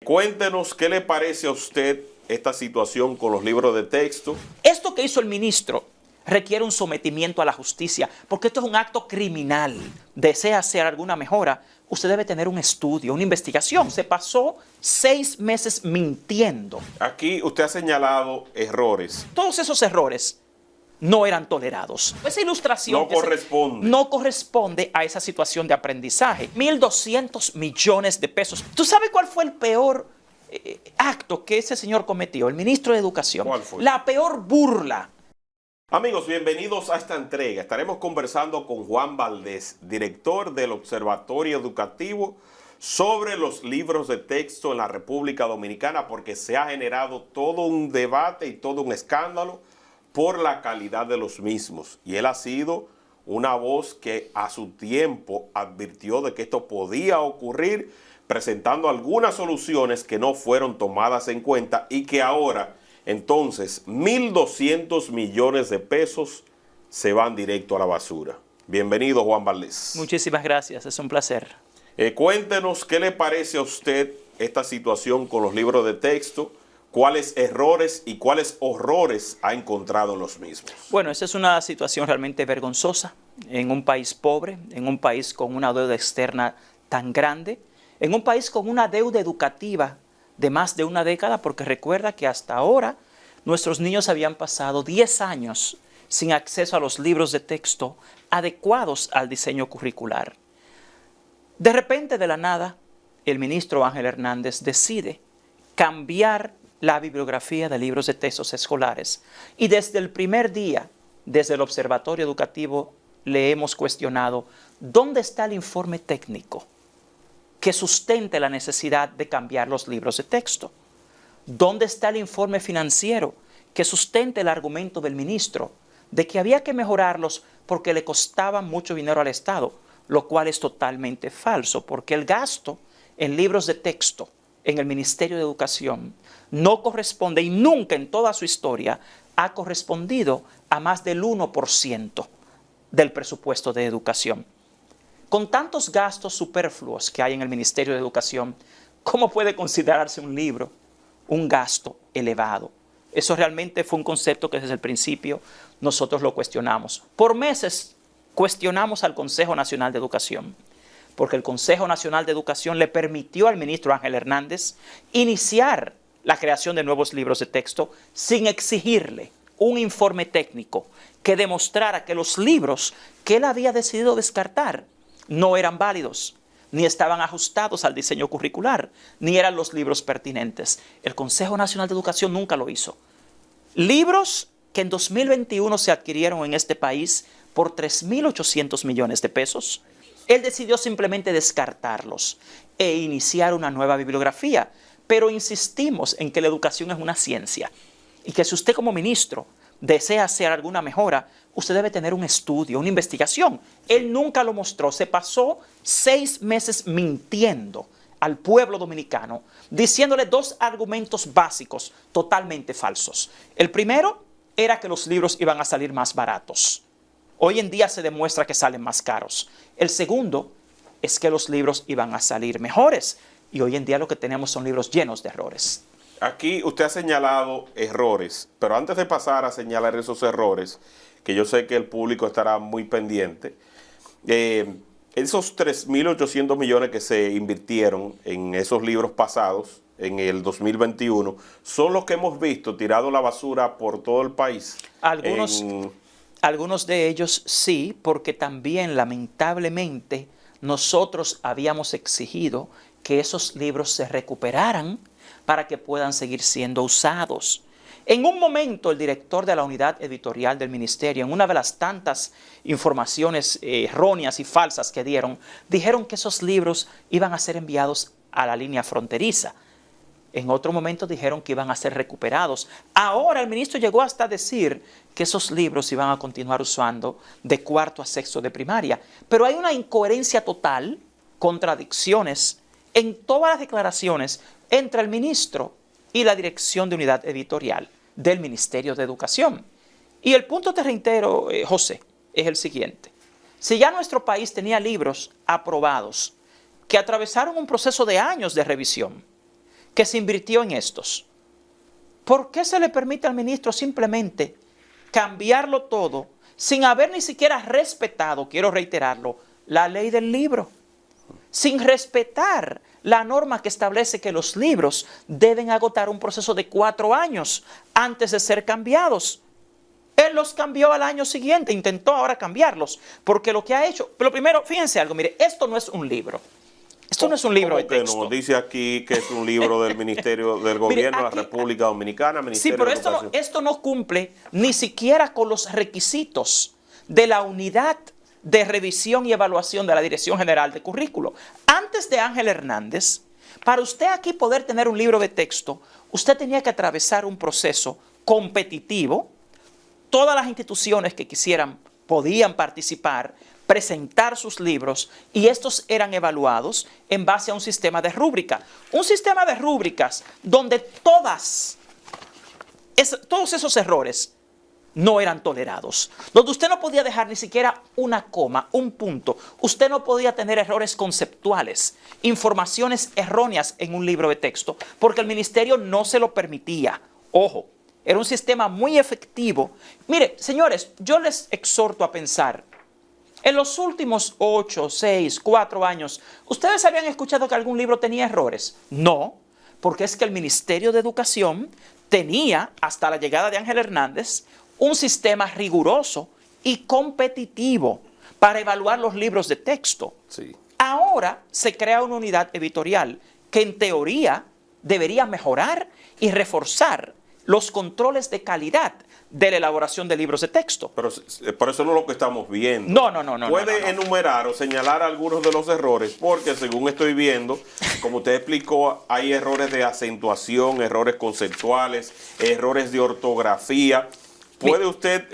Cuéntenos qué le parece a usted esta situación con los libros de texto. Esto que hizo el ministro requiere un sometimiento a la justicia, porque esto es un acto criminal. Desea hacer alguna mejora, usted debe tener un estudio, una investigación. Se pasó 6 meses mintiendo. Aquí usted ha señalado errores. Todos esos errores no eran tolerados. Esa ilustración no corresponde a esa situación de aprendizaje. 1.200 millones de pesos. ¿Tú sabes cuál fue el peor acto que ese señor cometió, el ministro de Educación? ¿Cuál fue? La peor burla. Amigos, bienvenidos a esta entrega. Estaremos conversando con Juan Valdés, director del Observatorio Educativo, sobre los libros de texto en la República Dominicana, porque se ha generado todo un debate y todo un escándalo por la calidad de los mismos. Y él ha sido una voz que a su tiempo advirtió de que esto podía ocurrir, presentando algunas soluciones que no fueron tomadas en cuenta y que ahora, entonces, 1.200 millones de pesos se van directo a la basura. Bienvenido, Juan Valdés. Muchísimas gracias, es un placer. Cuéntenos qué le parece a usted esta situación con los libros de texto, cuáles errores y cuáles horrores ha encontrado en los mismos. Bueno, esa es una situación realmente vergonzosa en un país pobre, en un país con una deuda externa tan grande, en un país con una deuda educativa de más de una década, porque recuerda que hasta ahora nuestros niños habían pasado 10 años sin acceso a los libros de texto adecuados al diseño curricular. De repente, de la nada, el ministro Ángel Hernández decide cambiar la bibliografía de libros de textos escolares. Y desde el primer día, desde el Observatorio Educativo, le hemos cuestionado dónde está el informe técnico que sustente la necesidad de cambiar los libros de texto. ¿Dónde está el informe financiero que sustente el argumento del ministro de que había que mejorarlos porque le costaba mucho dinero al Estado? Lo cual es totalmente falso, porque el gasto en libros de texto en el Ministerio de Educación no corresponde y nunca en toda su historia ha correspondido a más del 1% del presupuesto de educación. Con tantos gastos superfluos que hay en el Ministerio de Educación, ¿cómo puede considerarse un libro un gasto elevado? Eso realmente fue un concepto que desde el principio nosotros lo cuestionamos. Por meses cuestionamos al Consejo Nacional de Educación, porque el Consejo Nacional de Educación le permitió al ministro Ángel Hernández iniciar la creación de nuevos libros de texto sin exigirle un informe técnico que demostrara que los libros que él había decidido descartar no eran válidos, ni estaban ajustados al diseño curricular, ni eran los libros pertinentes. El Consejo Nacional de Educación nunca lo hizo. Libros que en 2021 se adquirieron en este país por 3.800 millones de pesos, él decidió simplemente descartarlos e iniciar una nueva bibliografía. Pero insistimos en que la educación es una ciencia y que si usted como ministro desea hacer alguna mejora, usted debe tener un estudio, una investigación. Él nunca lo mostró. Se pasó 6 meses mintiendo al pueblo dominicano, diciéndole 2 argumentos básicos totalmente falsos. El primero era que los libros iban a salir más baratos. Hoy en día se demuestra que salen más caros. El segundo es que los libros iban a salir mejores. Y hoy en día lo que tenemos son libros llenos de errores. Aquí usted ha señalado errores, pero antes de pasar a señalar esos errores, que yo sé que el público estará muy pendiente, esos 3.800 millones que se invirtieron en esos libros pasados, en el 2021, son los que hemos visto tirado a la basura por todo el país. Algunos de ellos sí, porque también lamentablemente nosotros habíamos exigido que esos libros se recuperaran para que puedan seguir siendo usados. En un momento, el director de la unidad editorial del ministerio, en una de las tantas informaciones erróneas y falsas que dieron, dijeron que esos libros iban a ser enviados a la línea fronteriza. En otro momento dijeron que iban a ser recuperados. Ahora el ministro llegó hasta decir que esos libros iban a continuar usando de 4º a 6º de primaria. Pero hay una incoherencia total, contradicciones en todas las declaraciones entre el ministro y la dirección de unidad editorial del Ministerio de Educación. Y el punto, te reitero, José, es el siguiente. Si ya nuestro país tenía libros aprobados que atravesaron un proceso de años de revisión, que se invirtió en estos. ¿Por qué se le permite al ministro simplemente cambiarlo todo sin haber ni siquiera respetado, quiero reiterarlo, la ley del libro? Sin respetar la norma que establece que los libros deben agotar un proceso de 4 años antes de ser cambiados. Él los cambió al año siguiente, intentó ahora cambiarlos, porque lo que ha hecho, pero primero, fíjense algo, mire, esto no es un libro. Esto no es un libro de texto. ¿Cómo que no? Dice aquí que es un libro del Ministerio del Gobierno de la República Dominicana, Ministerio sí, pero de Educación. esto no cumple ni siquiera con los requisitos de la unidad de revisión y evaluación de la Dirección General de Currículo. Antes de Ángel Hernández, para usted aquí poder tener un libro de texto, usted tenía que atravesar un proceso competitivo. Todas las instituciones que quisieran podían participar, presentar sus libros y estos eran evaluados en base a un sistema de rúbrica. Un sistema de rúbricas donde todos esos errores no eran tolerados. Donde usted no podía dejar ni siquiera una coma, un punto. Usted no podía tener errores conceptuales, informaciones erróneas en un libro de texto, porque el ministerio no se lo permitía. Ojo, era un sistema muy efectivo. Mire, señores, yo les exhorto a pensar. En los últimos 8, 6, 4 años, ¿ustedes habían escuchado que algún libro tenía errores? No, porque es que el Ministerio de Educación tenía, hasta la llegada de Ángel Hernández, un sistema riguroso y competitivo para evaluar los libros de texto. Sí. Ahora se crea una unidad editorial que en teoría debería mejorar y reforzar los controles de calidad de la elaboración de libros de texto. Pero por eso no es lo que estamos viendo. No. Puede enumerar o señalar algunos de los errores, porque según estoy viendo, como usted explicó, hay errores de acentuación, errores conceptuales, errores de ortografía. ¿Puede usted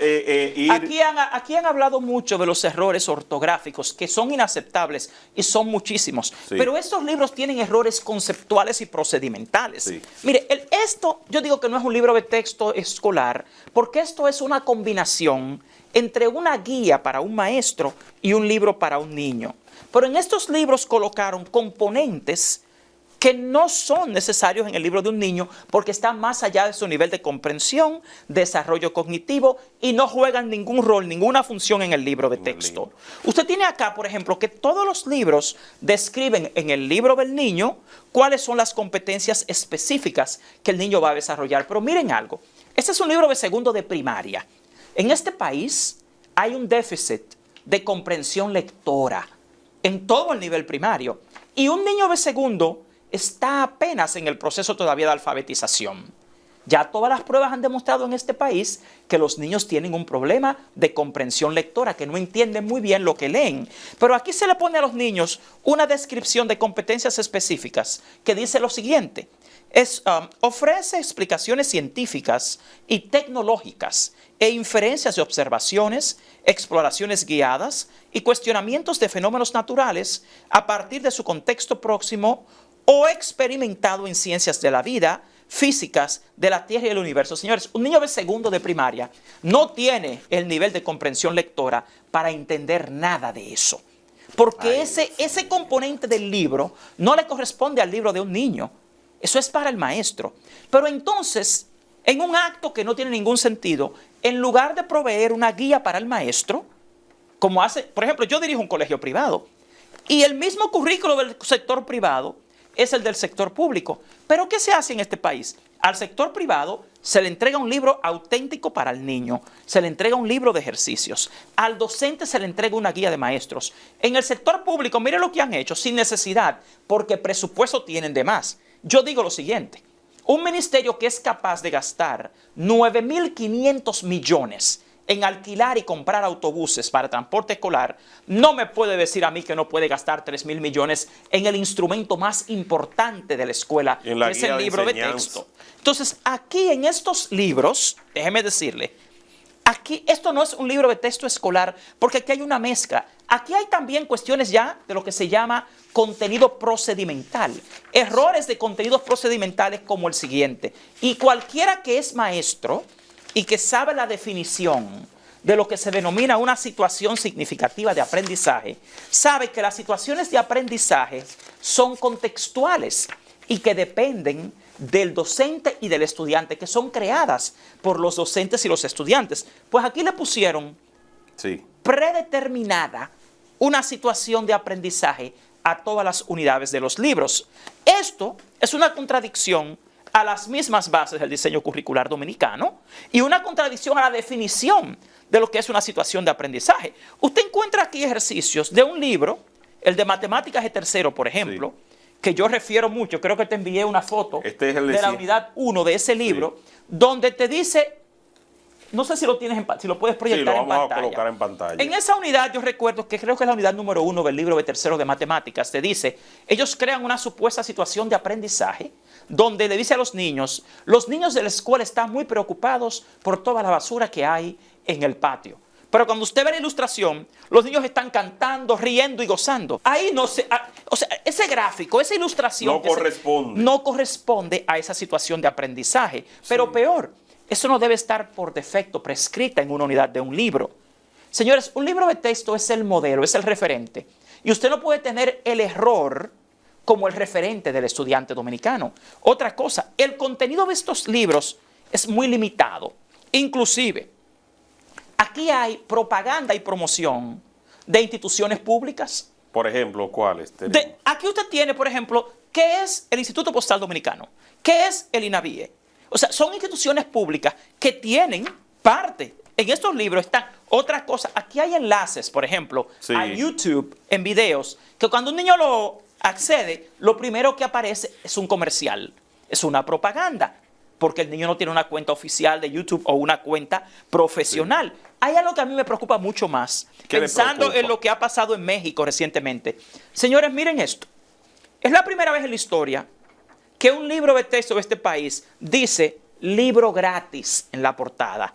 ir...? Aquí han hablado mucho de los errores ortográficos, que son inaceptables y son muchísimos. Sí. Pero estos libros tienen errores conceptuales y procedimentales. Sí. Mire, esto yo digo que no es un libro de texto escolar, porque esto es una combinación entre una guía para un maestro y un libro para un niño. Pero en estos libros colocaron componentes que no son necesarios en el libro de un niño porque están más allá de su nivel de comprensión, desarrollo cognitivo y no juegan ningún rol, ninguna función en el libro de texto. Usted tiene acá, por ejemplo, que todos los libros describen en el libro del niño cuáles son las competencias específicas que el niño va a desarrollar. Pero miren algo, este es un libro de segundo de primaria. En este país hay un déficit de comprensión lectora en todo el nivel primario y un niño de segundo está apenas en el proceso todavía de alfabetización. Ya todas las pruebas han demostrado en este país que los niños tienen un problema de comprensión lectora, que no entienden muy bien lo que leen. Pero aquí se le pone a los niños una descripción de competencias específicas que dice lo siguiente. Ofrece explicaciones científicas y tecnológicas e inferencias de observaciones, exploraciones guiadas y cuestionamientos de fenómenos naturales a partir de su contexto próximo o experimentado en ciencias de la vida, físicas, de la Tierra y el universo. Señores, un niño de segundo de primaria no tiene el nivel de comprensión lectora para entender nada de eso. Porque ese componente del libro no le corresponde al libro de un niño. Eso es para el maestro. Pero entonces, en un acto que no tiene ningún sentido, en lugar de proveer una guía para el maestro, como hace, por ejemplo, yo dirijo un colegio privado y el mismo currículo del sector privado es el del sector público. ¿Pero qué se hace en este país? Al sector privado se le entrega un libro auténtico para el niño, se le entrega un libro de ejercicios, al docente se le entrega una guía de maestros. En el sector público, mire lo que han hecho, sin necesidad, porque presupuesto tienen de más. Yo digo lo siguiente, un ministerio que es capaz de gastar 9.500 millones en alquilar y comprar autobuses para transporte escolar, no me puede decir a mí que no puede gastar 3.000 millones en el instrumento más importante de la escuela, que es el libro de texto. Entonces, aquí en estos libros, déjeme decirle, aquí esto no es un libro de texto escolar, porque aquí hay una mezcla. Aquí hay también cuestiones ya de lo que se llama contenido procedimental. Errores de contenidos procedimentales como el siguiente. Y cualquiera que es maestro y que sabe la definición de lo que se denomina una situación significativa de aprendizaje, sabe que las situaciones de aprendizaje son contextuales y que dependen del docente y del estudiante, que son creadas por los docentes y los estudiantes. Pues aquí le pusieron predeterminada una situación de aprendizaje a todas las unidades de los libros. Esto es una contradicción a las mismas bases del diseño curricular dominicano y una contradicción a la definición de lo que es una situación de aprendizaje. Usted encuentra aquí ejercicios de un libro, el de Matemáticas de tercero, por ejemplo, que yo refiero mucho, creo que te envié una foto de la unidad 1 de ese libro, donde te dice, no sé si lo tienes si lo puedes proyectar en pantalla. Vamos a colocar en pantalla. En esa unidad yo recuerdo que creo que es la unidad número 1 del libro de tercero de matemáticas, te dice, ellos crean una supuesta situación de aprendizaje donde le dice a los niños de la escuela están muy preocupados por toda la basura que hay en el patio. Pero cuando usted ve la ilustración, los niños están cantando, riendo y gozando. Ahí no se... O sea, ese gráfico, esa ilustración... No corresponde a esa situación de aprendizaje. Pero peor, eso no debe estar por defecto prescrita en una unidad de un libro. Señores, un libro de texto es el modelo, es el referente. Y usted no puede tener el error como el referente del estudiante dominicano. Otra cosa, el contenido de estos libros es muy limitado. Inclusive, aquí hay propaganda y promoción de instituciones públicas. Por ejemplo, ¿cuáles? Aquí usted tiene, por ejemplo, ¿qué es el Instituto Postal Dominicano? ¿Qué es el INAVIE? O sea, son instituciones públicas que tienen parte. En estos libros están otras cosas. Aquí hay enlaces, por ejemplo, a YouTube en videos, que cuando un niño lo accede, lo primero que aparece es un comercial, es una propaganda, porque el niño no tiene una cuenta oficial de YouTube o una cuenta profesional. Hay algo que a mí me preocupa mucho más, pensando en lo que ha pasado en México recientemente. Señores, miren esto. Es la primera vez en la historia que un libro de texto de este país dice libro gratis en la portada.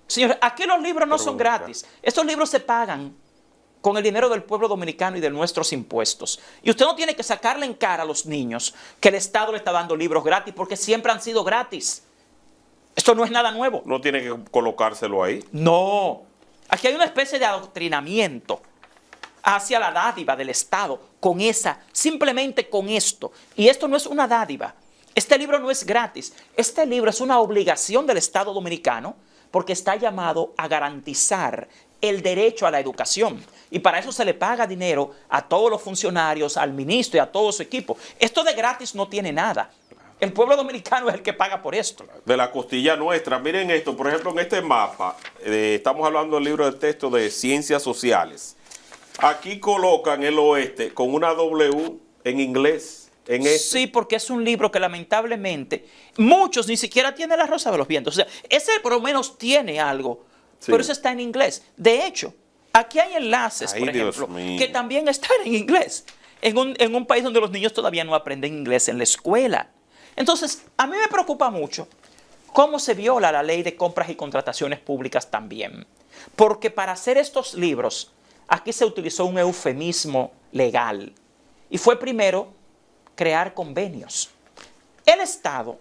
Señores, aquí los libros no son gratis. Estos libros se pagan con el dinero del pueblo dominicano y de nuestros impuestos. Y usted no tiene que sacarle en cara a los niños que el Estado le está dando libros gratis, porque siempre han sido gratis. Esto no es nada nuevo. No tiene que colocárselo ahí. No. Aquí hay una especie de adoctrinamiento hacia la dádiva del Estado, simplemente con esto. Y esto no es una dádiva. Este libro no es gratis. Este libro es una obligación del Estado dominicano porque está llamado a garantizar el derecho a la educación. Y para eso se le paga dinero a todos los funcionarios, al ministro y a todo su equipo. Esto de gratis no tiene nada. El pueblo dominicano es el que paga por esto. De la costilla nuestra. Miren esto, por ejemplo, en este mapa, estamos hablando del libro de texto de Ciencias Sociales. Aquí colocan el oeste con una W en inglés. Sí, porque es un libro que lamentablemente muchos ni siquiera tienen La Rosa de los Vientos. O sea, ese por lo menos tiene algo, pero eso está en inglés. De hecho, aquí hay enlaces, por ejemplo, que también están en inglés, en un país donde los niños todavía no aprenden inglés en la escuela. Entonces, a mí me preocupa mucho cómo se viola la ley de compras y contrataciones públicas también. Porque para hacer estos libros, aquí se utilizó un eufemismo legal. Y fue primero crear convenios. El Estado,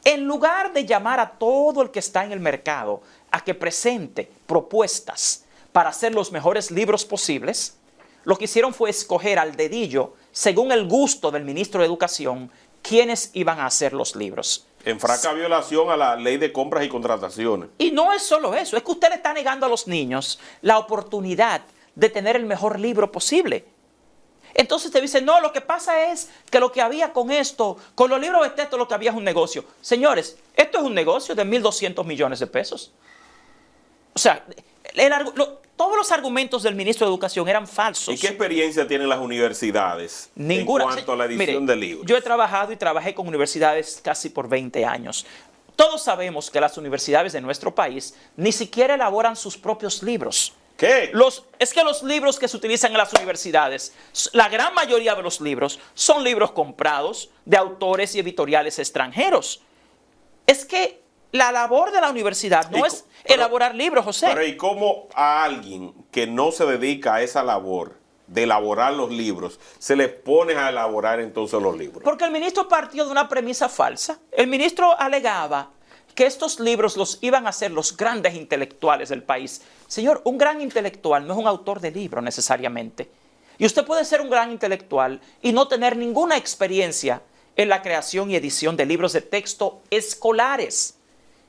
en lugar de llamar a todo el que está en el mercado a que presente propuestas para hacer los mejores libros posibles, lo que hicieron fue escoger al dedillo, según el gusto del ministro de Educación, quiénes iban a hacer los libros. En franca violación a la ley de compras y contrataciones. Y no es solo eso, es que usted le está negando a los niños la oportunidad de tener el mejor libro posible. Entonces te dicen, no, lo que pasa es que lo que había con esto, con los libros de texto, lo que había es un negocio. Señores, esto es un negocio de 1.200 millones de pesos. O sea, todos los argumentos del ministro de Educación eran falsos. ¿Y qué experiencia tienen las universidades Ninguna. En cuanto a la edición de libros? Yo he trabajado y trabajé con universidades casi por 20 años. Todos sabemos que las universidades de nuestro país ni siquiera elaboran sus propios libros. ¿Qué? Es que los libros que se utilizan en las universidades, la gran mayoría de los libros son libros comprados de autores y editoriales extranjeros. Es que la labor de la universidad no es elaborar libros, José. Pero ¿y cómo a alguien que no se dedica a esa labor de elaborar los libros, se le pone a elaborar entonces los libros? Porque el ministro partió de una premisa falsa. El ministro alegaba que estos libros los iban a hacer los grandes intelectuales del país. Señor, un gran intelectual no es un autor de libro necesariamente. Y usted puede ser un gran intelectual y no tener ninguna experiencia en la creación y edición de libros de texto escolares,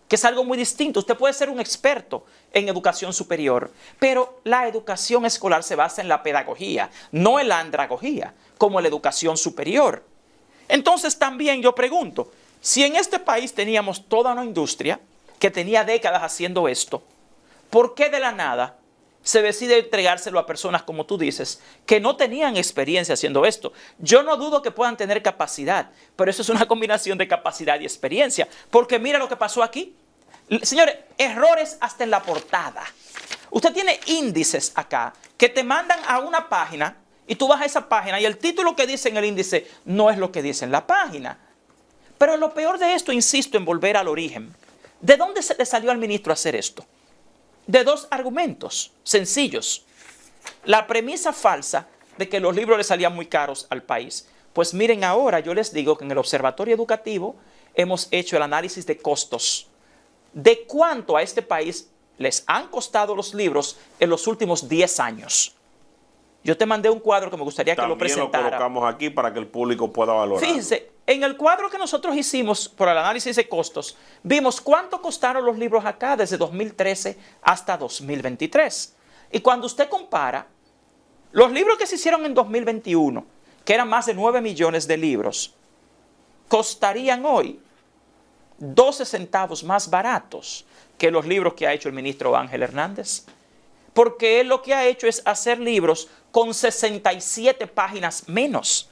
que es algo muy distinto. Usted puede ser un experto en educación superior, pero la educación escolar se basa en la pedagogía, no en la andragogía, como la educación superior. Entonces también yo pregunto, si en este país teníamos toda una industria que tenía décadas haciendo esto, ¿por qué de la nada se decide entregárselo a personas, como tú dices, que no tenían experiencia haciendo esto? Yo no dudo que puedan tener capacidad, pero eso es una combinación de capacidad y experiencia. Porque mira lo que pasó aquí. Señores, errores hasta en la portada. Usted tiene índices acá que te mandan a una página y tú vas a esa página y el título que dice en el índice no es lo que dice en la página. Pero lo peor de esto, insisto en volver al origen. ¿De dónde se le salió al ministro a hacer esto? De dos argumentos sencillos. La premisa falsa de que los libros le salían muy caros al país. Pues miren, ahora yo les digo que en el Observatorio Educativo hemos hecho el análisis de costos. De cuánto a este país les han costado los libros en los últimos 10 años. Yo te mandé un cuadro que me gustaría que lo presentara. También lo colocamos aquí para que el público pueda valorar. Fíjense, en el cuadro que nosotros hicimos por el análisis de costos, vimos cuánto costaron los libros acá desde 2013 hasta 2023. Y cuando usted compara los libros que se hicieron en 2021, que eran más de 9 millones de libros, costarían hoy 12 centavos más baratos que los libros que ha hecho el ministro Ángel Hernández. Porque él lo que ha hecho es hacer libros con 67 páginas menos.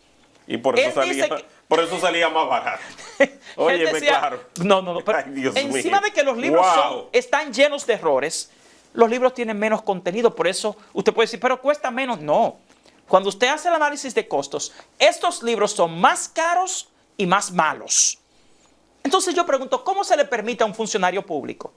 Y por eso, por eso salía más barato. Óyeme, claro. No, pero ay, Dios encima mío. de que los libros Wow. están llenos de errores, los libros tienen menos contenido. Por eso usted puede decir, pero cuesta menos. No. Cuando usted hace el análisis de costos, estos libros son más caros y más malos. Entonces yo pregunto, ¿cómo se le permite a un funcionario público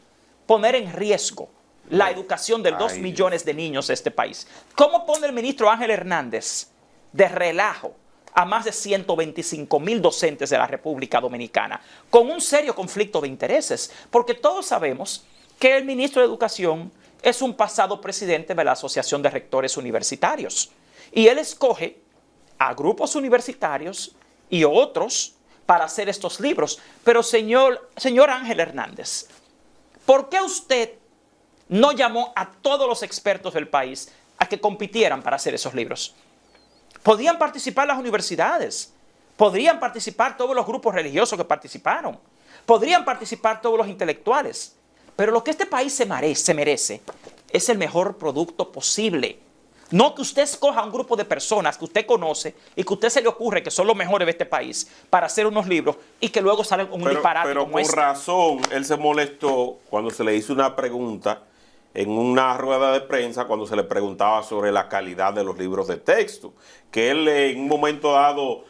poner en riesgo la educación de 2 millones de niños de este país? ¿Cómo pone el ministro Ángel Hernández de relajo a más de 125,000 docentes de la República Dominicana con un serio conflicto de intereses? Porque todos sabemos que el ministro de Educación es un pasado presidente de la Asociación de Rectores Universitarios. Y él escoge a grupos universitarios y otros para hacer estos libros. Pero señor Ángel Hernández, ¿por qué usted no llamó a todos los expertos del país a que compitieran para hacer esos libros? Podían participar las universidades, podrían participar todos los grupos religiosos que participaron, podrían participar todos los intelectuales, pero lo que este país se merece es el mejor producto posible. No que usted escoja un grupo de personas que usted conoce y que a usted se le ocurre que son los mejores de este país para hacer unos libros y que luego salen con un disparate como Pero este. con razón, él se molestó cuando se le hizo una pregunta en una rueda de prensa, cuando se le preguntaba sobre la calidad de los libros de texto, que él en un momento dado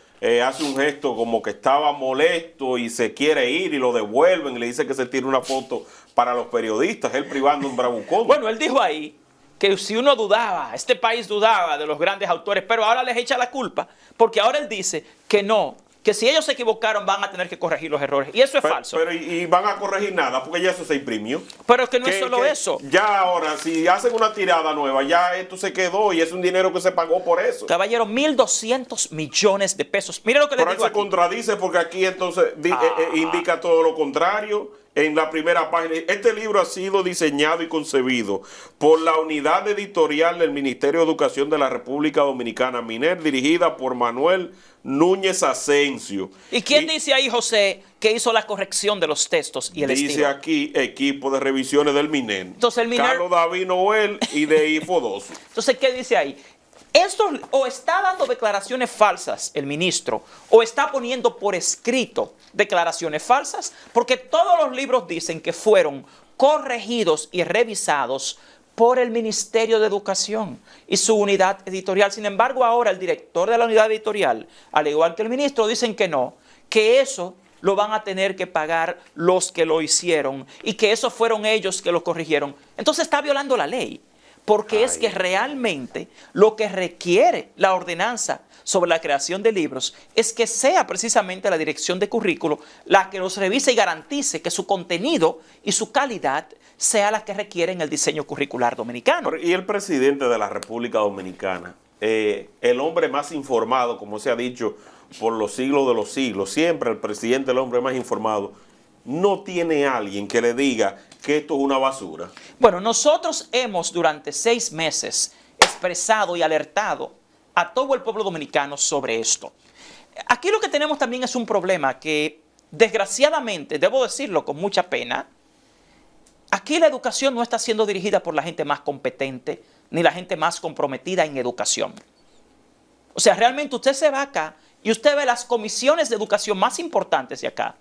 hace un gesto como que estaba molesto y se quiere ir y lo devuelven y le dice que se tire una foto para los periodistas, él privando un bravucón. Bueno, él dijo ahí que si uno dudaba, este país dudaba de los grandes autores, pero ahora les echa la culpa, porque ahora él dice que no, que si ellos se equivocaron van a tener que corregir los errores. Y eso es falso. Pero y van a corregir nada, porque ya eso se imprimió. Pero es que no es solo eso. Ya ahora, si hacen una tirada nueva, ya esto se quedó y es un dinero que se pagó por eso. Caballero, 1.200 millones de pesos. Mire lo que le digo Pero él se aquí. contradice porque aquí entonces indica todo lo contrario. En la primera página, este libro ha sido diseñado y concebido por la Unidad Editorial del Ministerio de Educación de la República Dominicana, MINER, dirigida por Manuel Núñez Asensio. ¿Y quién dice ahí, José, que hizo la corrección de los textos y el dice estilo? aquí, equipo de revisiones del MINER. Entonces el MINER... Carlos David Noel y de Ifodoso. Entonces, ¿qué dice ahí? Esto o está dando declaraciones falsas el ministro o está poniendo por escrito declaraciones falsas, porque todos los libros dicen que fueron corregidos y revisados por el Ministerio de Educación y su unidad editorial. Sin embargo, ahora el director de la unidad editorial, al igual que el ministro, dicen que no, que eso lo van a tener que pagar los que lo hicieron y que esos fueron ellos que lo corrigieron. Entonces está violando la ley. Porque es que realmente lo que requiere la ordenanza sobre la creación de libros es que sea precisamente la dirección de currículo la que los revise y garantice que su contenido y su calidad sea la que requieren el diseño curricular dominicano. Y el presidente de la República Dominicana, el hombre más informado, como se ha dicho, por los siglos de los siglos, siempre el presidente, el hombre más informado, no tiene alguien que le diga que esto es una basura? Bueno, nosotros hemos durante 6 meses expresado y alertado a todo el pueblo dominicano sobre esto. Aquí lo que tenemos también es un problema que, desgraciadamente, debo decirlo con mucha pena, aquí la educación no está siendo dirigida por la gente más competente ni la gente más comprometida en educación. O sea, realmente usted se va acá y usted ve las comisiones de educación más importantes de acá.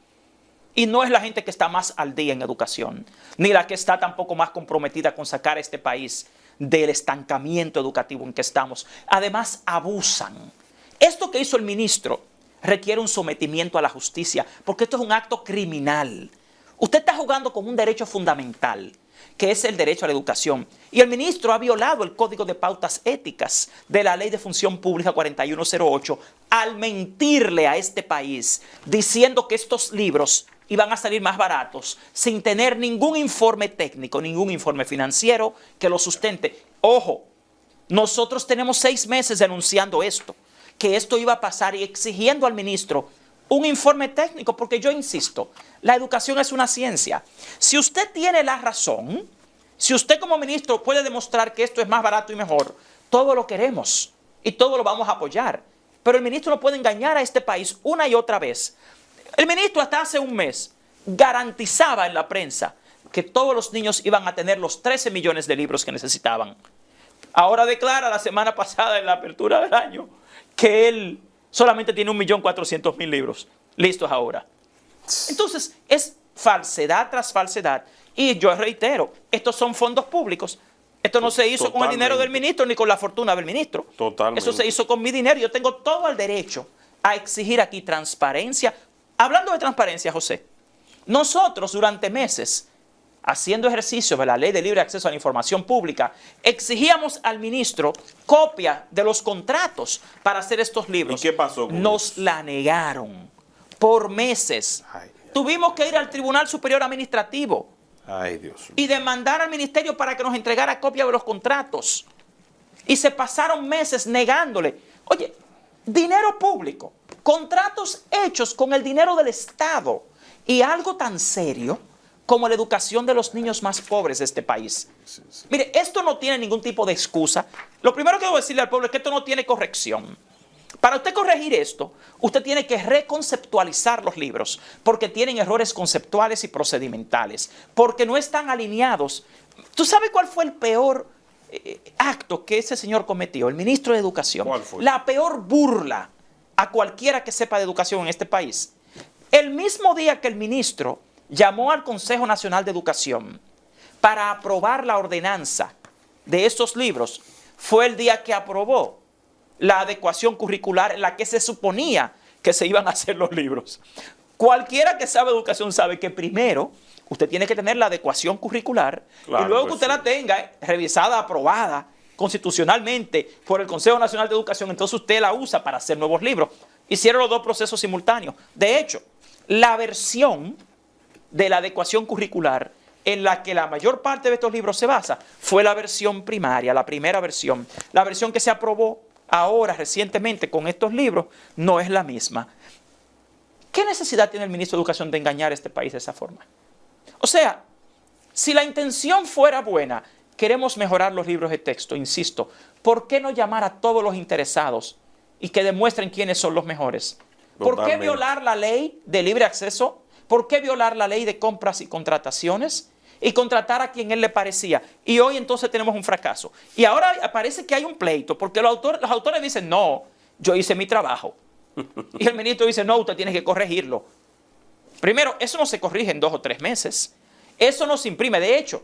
Y no es la gente que está más al día en educación, ni la que está tampoco más comprometida con sacar a este país del estancamiento educativo en que estamos. Además, abusan. Esto que hizo el ministro requiere un sometimiento a la justicia, porque esto es un acto criminal. Usted está jugando con un derecho fundamental, que es el derecho a la educación. Y el ministro ha violado el Código de Pautas Éticas de la Ley de Función Pública 4108 al mentirle a este país diciendo que estos libros iban a salir más baratos sin tener ningún informe técnico, ningún informe financiero que lo sustente. Ojo, nosotros tenemos 6 meses denunciando esto, que esto iba a pasar y exigiendo al ministro un informe técnico, porque yo insisto, la educación es una ciencia. Si usted tiene la razón, si usted como ministro puede demostrar que esto es más barato y mejor, todo lo queremos y todo lo vamos a apoyar. Pero el ministro no puede engañar a este país una y otra vez. El ministro hasta hace un mes garantizaba en la prensa que todos los niños iban a tener los 13 millones de libros que necesitaban. Ahora declara la semana pasada en la apertura del año que él solamente tiene 1.400.000 libros listos ahora. Entonces, es falsedad tras falsedad. Y yo reitero, estos son fondos públicos. Esto no se hizo con el dinero del ministro ni con la fortuna del ministro. Totalmente. Eso se hizo con mi dinero. Yo tengo todo el derecho a exigir aquí transparencia. Hablando de transparencia, José, nosotros durante meses, haciendo ejercicio de la Ley de Libre Acceso a la Información Pública, exigíamos al ministro copia de los contratos para hacer estos libros. ¿Y qué pasó con Nos eso? la negaron por meses. Tuvimos que ir al Tribunal Superior Administrativo Ay, Dios mío. y demandar al ministerio para que nos entregara copia de los contratos. Y se pasaron meses negándole. Oye, dinero público, contratos hechos con el dinero del Estado y algo tan serio como la educación de los niños más pobres de este país. Mire, esto no tiene ningún tipo de excusa. Lo primero que debo decirle al pueblo es que esto no tiene corrección. Para usted corregir esto, usted tiene que reconceptualizar los libros, porque tienen errores conceptuales y procedimentales, porque no están alineados. ¿Tú sabes cuál fue el peor acto que ese señor cometió, el ministro de Educación? ¿Cuál fue? La peor burla a cualquiera que sepa de educación en este país. El mismo día que el ministro llamó al Consejo Nacional de Educación para aprobar la ordenanza de estos libros, fue el día que aprobó la adecuación curricular en la que se suponía que se iban a hacer los libros. Cualquiera que sabe educación sabe que primero usted tiene que tener la adecuación curricular, claro, y luego pues que usted sí. la tenga revisada, aprobada constitucionalmente por el Consejo Nacional de Educación, entonces usted la usa para hacer nuevos libros. Hicieron los dos procesos simultáneos. De hecho, la versión de la adecuación curricular en la que la mayor parte de estos libros se basa fue la versión primaria, la primera versión. La versión que se aprobó ahora recientemente con estos libros no es la misma. ¿Qué necesidad tiene el ministro de Educación de engañar a este país de esa forma? O sea, si la intención fuera buena, queremos mejorar los libros de texto, insisto, ¿por qué no llamar a todos los interesados y que demuestren quiénes son los mejores? ¿Por qué Totalmente. violar la ley de libre acceso? ¿Por qué violar la ley de compras y contrataciones? Y contratar a quien él le parecía. Y hoy entonces tenemos un fracaso. Y ahora parece que hay un pleito, porque los autores dicen, no, yo hice mi trabajo. Y el ministro dice, no, usted tiene que corregirlo. Primero, eso no se corrige en 2 o 3 meses. Eso no se imprime. De hecho,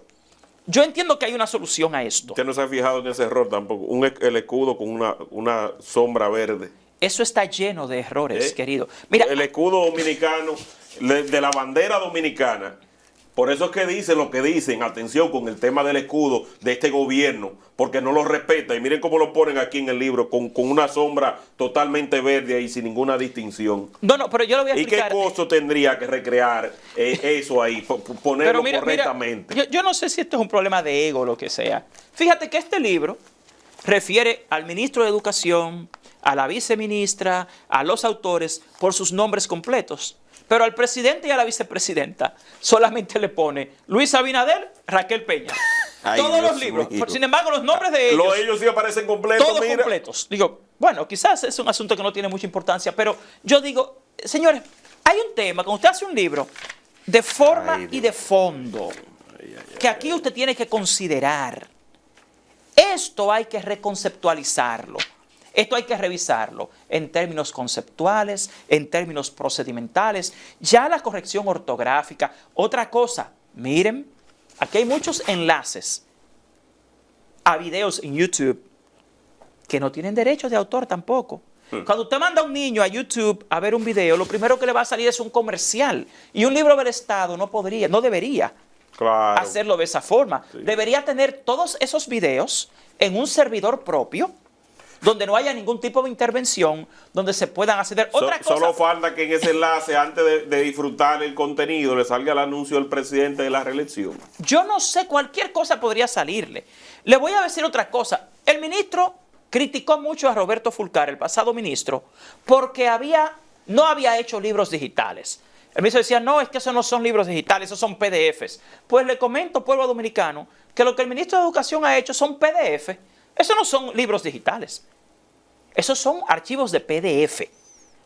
yo entiendo que hay una solución a esto. Usted no se ha fijado en ese error tampoco. El escudo con una sombra verde. Eso está lleno de errores, querido. Mira, el escudo dominicano, de la bandera dominicana. Por eso es que dicen lo que dicen, atención con el tema del escudo de este gobierno, porque no lo respeta. Y miren cómo lo ponen aquí en el libro, con una sombra totalmente verde y sin ninguna distinción. no, pero yo lo voy a ¿Y explicar. qué costo tendría que recrear eso ahí, ponerlo correctamente? Yo no sé si esto es un problema de ego o lo que sea. Fíjate que este libro refiere al ministro de Educación, a la viceministra, a los autores por sus nombres completos. Pero al presidente y a la vicepresidenta solamente le pone Luis Abinader, Raquel Peña. Ay, todos Dios los libros. mío. Sin embargo, los nombres de ellos... Ellos sí aparecen completos, todos mira. completos. Digo, bueno, quizás es un asunto que no tiene mucha importancia, pero yo digo, señores, hay un tema, cuando usted hace un libro, de forma y de fondo, que aquí usted tiene que considerar. Esto hay que reconceptualizarlo. Esto hay que revisarlo en términos conceptuales, en términos procedimentales, ya la corrección ortográfica. Otra cosa, miren, aquí hay muchos enlaces a videos en YouTube que no tienen derechos de autor tampoco. Cuando usted manda a un niño a YouTube a ver un video, lo primero que le va a salir es un comercial. Y un libro del Estado no debería hacerlo de esa forma. Sí. Debería tener todos esos videos en un servidor propio, donde no haya ningún tipo de intervención, donde se puedan acceder. Otra cosa, solo falta que en ese enlace, antes de disfrutar el contenido, le salga el anuncio del presidente de la reelección. Yo no sé, cualquier cosa podría salirle. Le voy a decir otra cosa. El ministro criticó mucho a Roberto Fulcar, el pasado ministro, porque no había hecho libros digitales. El ministro decía, no, es que esos no son libros digitales, esos son PDFs. Pues le comento, pueblo dominicano, que lo que el ministro de Educación ha hecho son PDF. Esos no son libros digitales. Esos son archivos de PDF.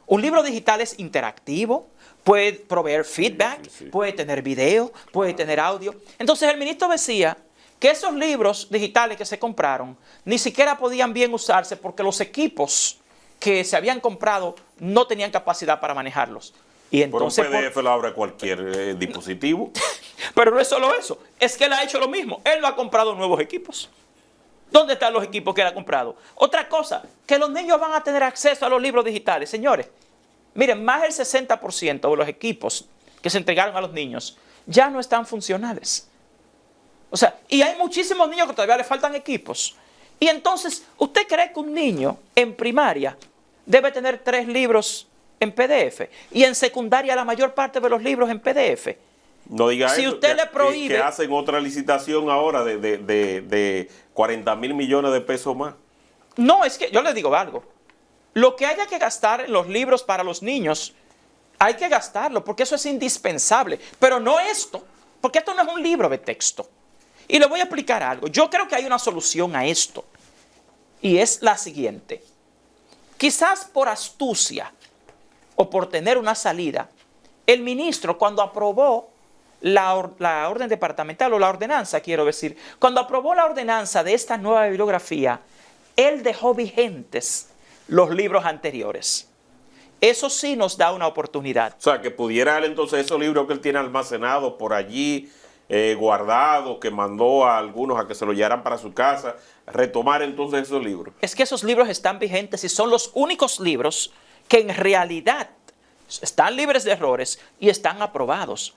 Un libro digital es interactivo, puede proveer feedback, puede tener video, puede tener audio. Entonces el ministro decía que esos libros digitales que se compraron ni siquiera podían bien usarse porque los equipos que se habían comprado no tenían capacidad para manejarlos. Y entonces, por un PDF lo abre cualquier dispositivo. Pero no es solo eso, es que él ha hecho lo mismo. Él no ha comprado nuevos equipos. ¿Dónde están los equipos que él ha comprado? Otra cosa, que los niños van a tener acceso a los libros digitales. Señores, miren, más del 60% de los equipos que se entregaron a los niños ya no están funcionales. O sea, y hay muchísimos niños que todavía le faltan equipos. Y entonces, ¿usted cree que un niño en primaria debe tener 3 libros en PDF? Y en secundaria la mayor parte de los libros en PDF. No diga si eso, usted le prohíbe... que hacen otra licitación ahora de 40.000 millones de pesos más. No, es que yo les digo algo. Lo que haya que gastar en los libros para los niños, hay que gastarlo, porque eso es indispensable. Pero no esto, porque esto no es un libro de texto. Y le voy a explicar algo. Yo creo que hay una solución a esto. Y es la siguiente. Quizás por astucia o por tener una salida, el ministro, cuando aprobó la orden departamental o la ordenanza, quiero decir, cuando aprobó la ordenanza de esta nueva bibliografía, él dejó vigentes los libros anteriores. Eso sí nos da una oportunidad. O sea, que pudiera él entonces esos libros que él tiene almacenados por allí, guardados, que mandó a algunos a que se los llevaran para su casa, retomar entonces esos libros. Es que esos libros están vigentes y son los únicos libros que en realidad están libres de errores y están aprobados.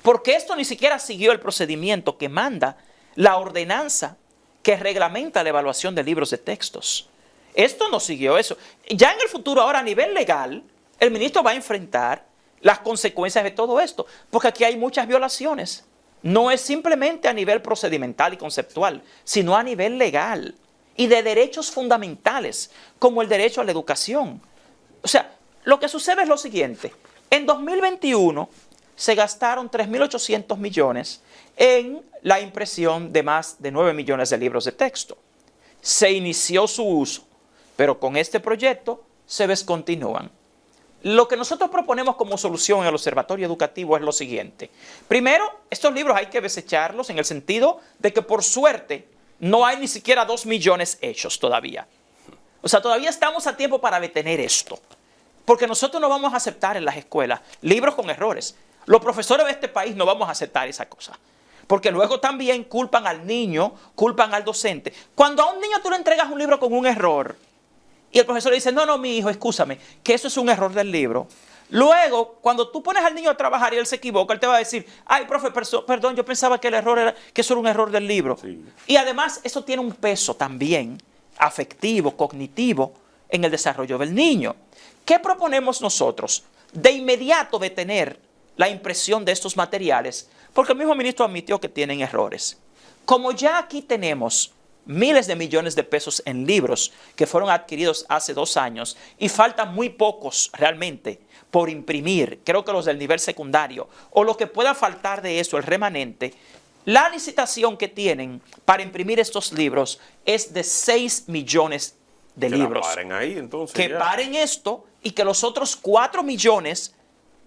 Porque esto ni siquiera siguió el procedimiento que manda la ordenanza que reglamenta la evaluación de libros de textos. Esto no siguió eso. Ya en el futuro, ahora a nivel legal, el ministro va a enfrentar las consecuencias de todo esto, porque aquí hay muchas violaciones. No es simplemente a nivel procedimental y conceptual, sino a nivel legal y de derechos fundamentales, como el derecho a la educación. O sea, lo que sucede es lo siguiente. En 2021 se gastaron 3.800 millones en la impresión de más de 9 millones de libros de texto. Se inició su uso, pero con este proyecto se descontinúan. Lo que nosotros proponemos como solución en el Observatorio Educativo es lo siguiente. Primero, estos libros hay que desecharlos en el sentido de que por suerte no hay ni siquiera 2 millones hechos todavía. O sea, todavía estamos a tiempo para detener esto. Porque nosotros no vamos a aceptar en las escuelas libros con errores. Los profesores de este país no vamos a aceptar esa cosa. Porque luego también culpan al niño, culpan al docente. Cuando a un niño tú le entregas un libro con un error y el profesor le dice, no, mi hijo, excúsame, que eso es un error del libro. Luego, cuando tú pones al niño a trabajar y él se equivoca, él te va a decir, ay, profe, perdón, yo pensaba que eso era un error del libro. Sí. Y además, eso tiene un peso también afectivo, cognitivo, en el desarrollo del niño. ¿Qué proponemos nosotros? De inmediato detener la impresión de estos materiales, porque el mismo ministro admitió que tienen errores. Como ya aquí tenemos miles de millones de pesos en libros que fueron adquiridos hace 2 años y faltan muy pocos realmente por imprimir, creo que los del nivel secundario, o lo que pueda faltar de eso, el remanente. La licitación que tienen para imprimir estos libros es de 6 millones de libros. Que paren ahí, entonces. Que paren esto y que los otros 4 millones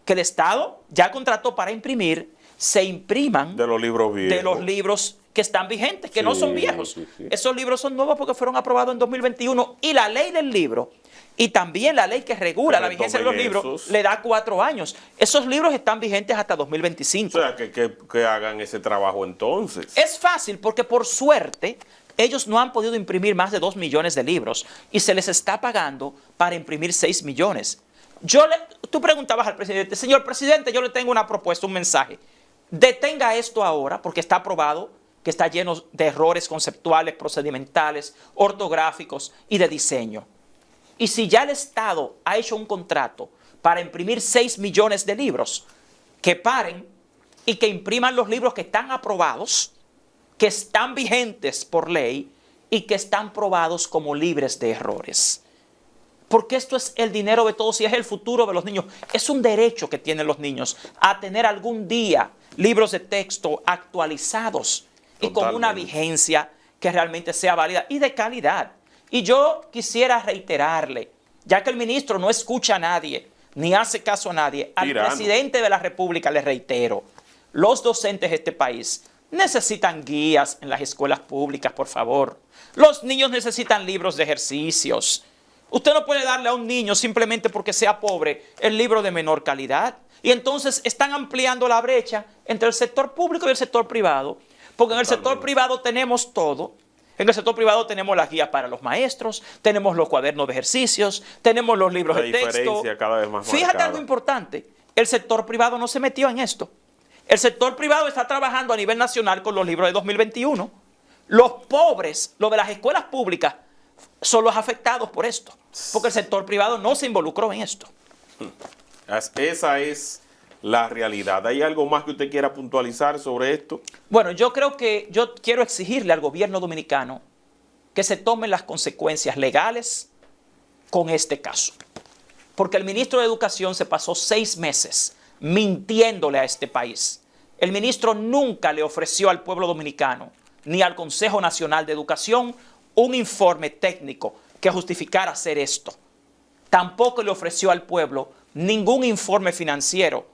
que el Estado ya contrató para imprimir se impriman de los libros viejos. De los libros que están vigentes, que sí, no son viejos. Sí, sí. Esos libros son nuevos porque fueron aprobados en 2021 y la ley del libro y también la ley que regula la vigencia de los libros le da 4 años. Esos libros están vigentes hasta 2025. O sea, que hagan ese trabajo entonces. Es fácil porque por suerte ellos no han podido imprimir más de 2 millones de libros y se les está pagando para imprimir 6 millones. Tú preguntabas al presidente, señor presidente, yo le tengo una propuesta, un mensaje. Detenga esto ahora porque está aprobado que está lleno de errores conceptuales, procedimentales, ortográficos y de diseño. Y si ya el Estado ha hecho un contrato para imprimir 6 millones de libros, que paren y que impriman los libros que están aprobados, que están vigentes por ley y que están probados como libres de errores. Porque esto es el dinero de todos y es el futuro de los niños. Es un derecho que tienen los niños a tener algún día libros de texto actualizados y con una vigencia que realmente sea válida y de calidad. Y yo quisiera reiterarle, ya que el ministro no escucha a nadie, ni hace caso a nadie, al presidente de la República le reitero, los docentes de este país necesitan guías en las escuelas públicas, por favor. Los niños necesitan libros de ejercicios. Usted no puede darle a un niño simplemente porque sea pobre el libro de menor calidad. Y entonces están ampliando la brecha entre el sector público y el sector privado. Porque en el sector privado tenemos todo. En el sector privado tenemos las guías para los maestros, tenemos los cuadernos de ejercicios, tenemos los libros de texto. Cada vez más Fíjate marcada. algo importante, el sector privado no se metió en esto. El sector privado está trabajando a nivel nacional con los libros de 2021. Los pobres, los de las escuelas públicas, son los afectados por esto. Porque el sector privado no se involucró en esto. Esa es la realidad. ¿Hay algo más que usted quiera puntualizar sobre esto? Bueno, yo quiero exigirle al gobierno dominicano que se tomen las consecuencias legales con este caso. Porque el ministro de Educación se pasó 6 meses mintiéndole a este país. El ministro nunca le ofreció al pueblo dominicano ni al Consejo Nacional de Educación un informe técnico que justificara hacer esto. Tampoco le ofreció al pueblo ningún informe financiero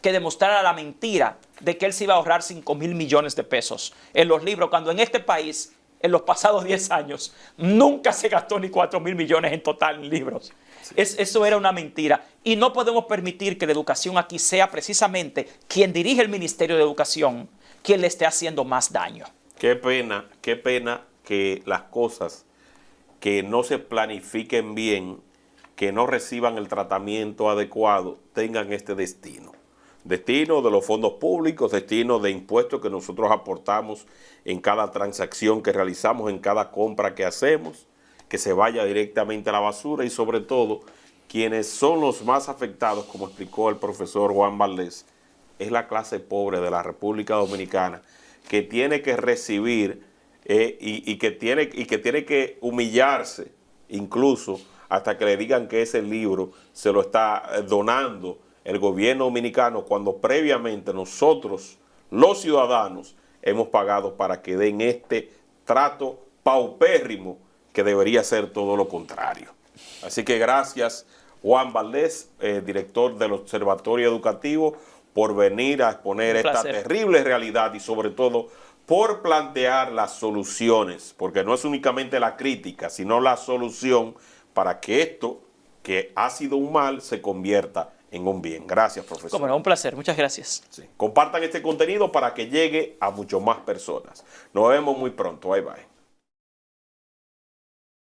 que demostrara la mentira de que él se iba a ahorrar 5.000 millones de pesos en los libros, cuando en este país, en los pasados 10 años, nunca se gastó ni 4.000 millones en total en libros. Sí. Eso era una mentira. Y no podemos permitir que la educación aquí sea precisamente quien dirige el Ministerio de Educación quien le esté haciendo más daño. Qué pena que las cosas que no se planifiquen bien, que no reciban el tratamiento adecuado, tengan este destino. Destino de los fondos públicos, destino de impuestos que nosotros aportamos en cada transacción que realizamos, en cada compra que hacemos, que se vaya directamente a la basura y sobre todo, quienes son los más afectados, como explicó el profesor Juan Valdés, es la clase pobre de la República Dominicana, que tiene que recibir y que tiene que humillarse incluso hasta que le digan que ese libro se lo está donando el gobierno dominicano, cuando previamente nosotros, los ciudadanos, hemos pagado para que den este trato paupérrimo que debería ser todo lo contrario. Así que gracias, Juan Valdés, director del Observatorio Educativo, por venir a exponer esta terrible realidad y sobre todo por plantear las soluciones, porque no es únicamente la crítica, sino la solución para que esto, que ha sido un mal, se convierta en un bien. Gracias, profesor. Como no, un placer. Muchas gracias. Sí. Compartan este contenido para que llegue a mucho más personas. Nos vemos muy pronto. Bye, bye.